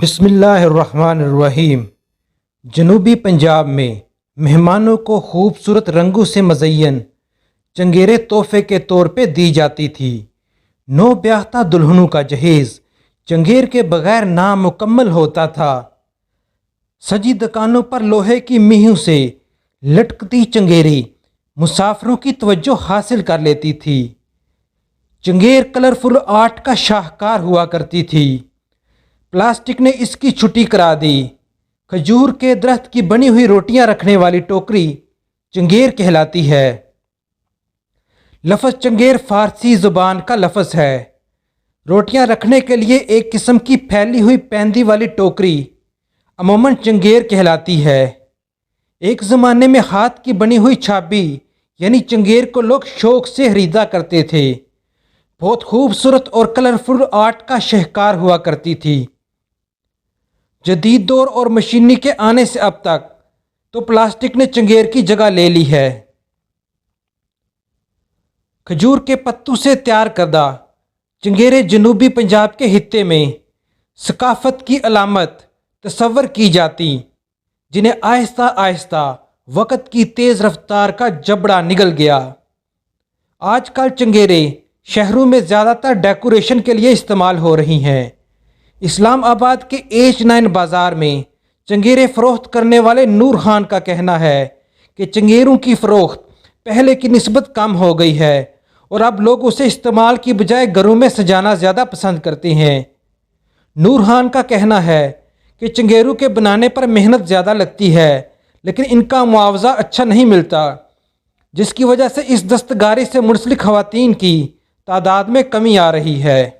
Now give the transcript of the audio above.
بسم اللہ الرحمن الرحیم۔ جنوبی پنجاب میں مہمانوں کو خوبصورت رنگوں سے مزین چنگیریں تحفے کے طور پہ دی جاتی تھی۔ نو بیاہتا دلہنوں کا جہیز چنگیر کے بغیر نامکمل ہوتا تھا۔ سجی دکانوں پر لوہے کی میہوں سے لٹکتی چنگیری مسافروں کی توجہ حاصل کر لیتی تھی۔ چنگیر کلرفل آرٹ کا شاہکار ہوا کرتی تھی۔ پلاسٹک نے اس کی چھٹی کرا دی۔ کھجور کے درخت کی بنی ہوئی روٹیاں رکھنے والی ٹوکری چنگیر کہلاتی ہے۔ لفظ چنگیر فارسی زبان کا لفظ ہے۔ روٹیاں رکھنے کے لیے ایک قسم کی پھیلی ہوئی پیندی والی ٹوکری عموماً چنگیر کہلاتی ہے۔ ایک زمانے میں ہاتھ کی بنی ہوئی چھابی یعنی چنگیر کو لوگ شوق سے خریدا کرتے تھے۔ بہت خوبصورت اور کلرفل آرٹ کا شہکار ہوا کرتی تھی۔ جدید دور اور مشینری کے آنے سے اب تک تو پلاسٹک نے چنگیر کی جگہ لے لی ہے۔ کھجور کے پتوں سے تیار کردہ چنگیریں جنوبی پنجاب کے خطے میں ثقافت کی علامت تصور کی جاتی، جنہیں آہستہ آہستہ وقت کی تیز رفتار کا جبڑا نگل گیا۔ آج کل چنگیریں شہروں میں زیادہ تر ڈیکوریشن کے لیے استعمال ہو رہی ہیں۔ اسلام آباد کے H9 بازار میں چنگیریں فروخت کرنے والے نور خان کا کہنا ہے کہ چنگیروں کی فروخت پہلے کی نسبت کم ہو گئی ہے اور اب لوگ اسے استعمال کی بجائے گھروں میں سجانا زیادہ پسند کرتے ہیں۔ نور خان کا کہنا ہے کہ چنگیروں کے بنانے پر محنت زیادہ لگتی ہے لیکن ان کا معاوضہ اچھا نہیں ملتا، جس کی وجہ سے اس دستکاری سے منسلک خواتین کی تعداد میں کمی آ رہی ہے۔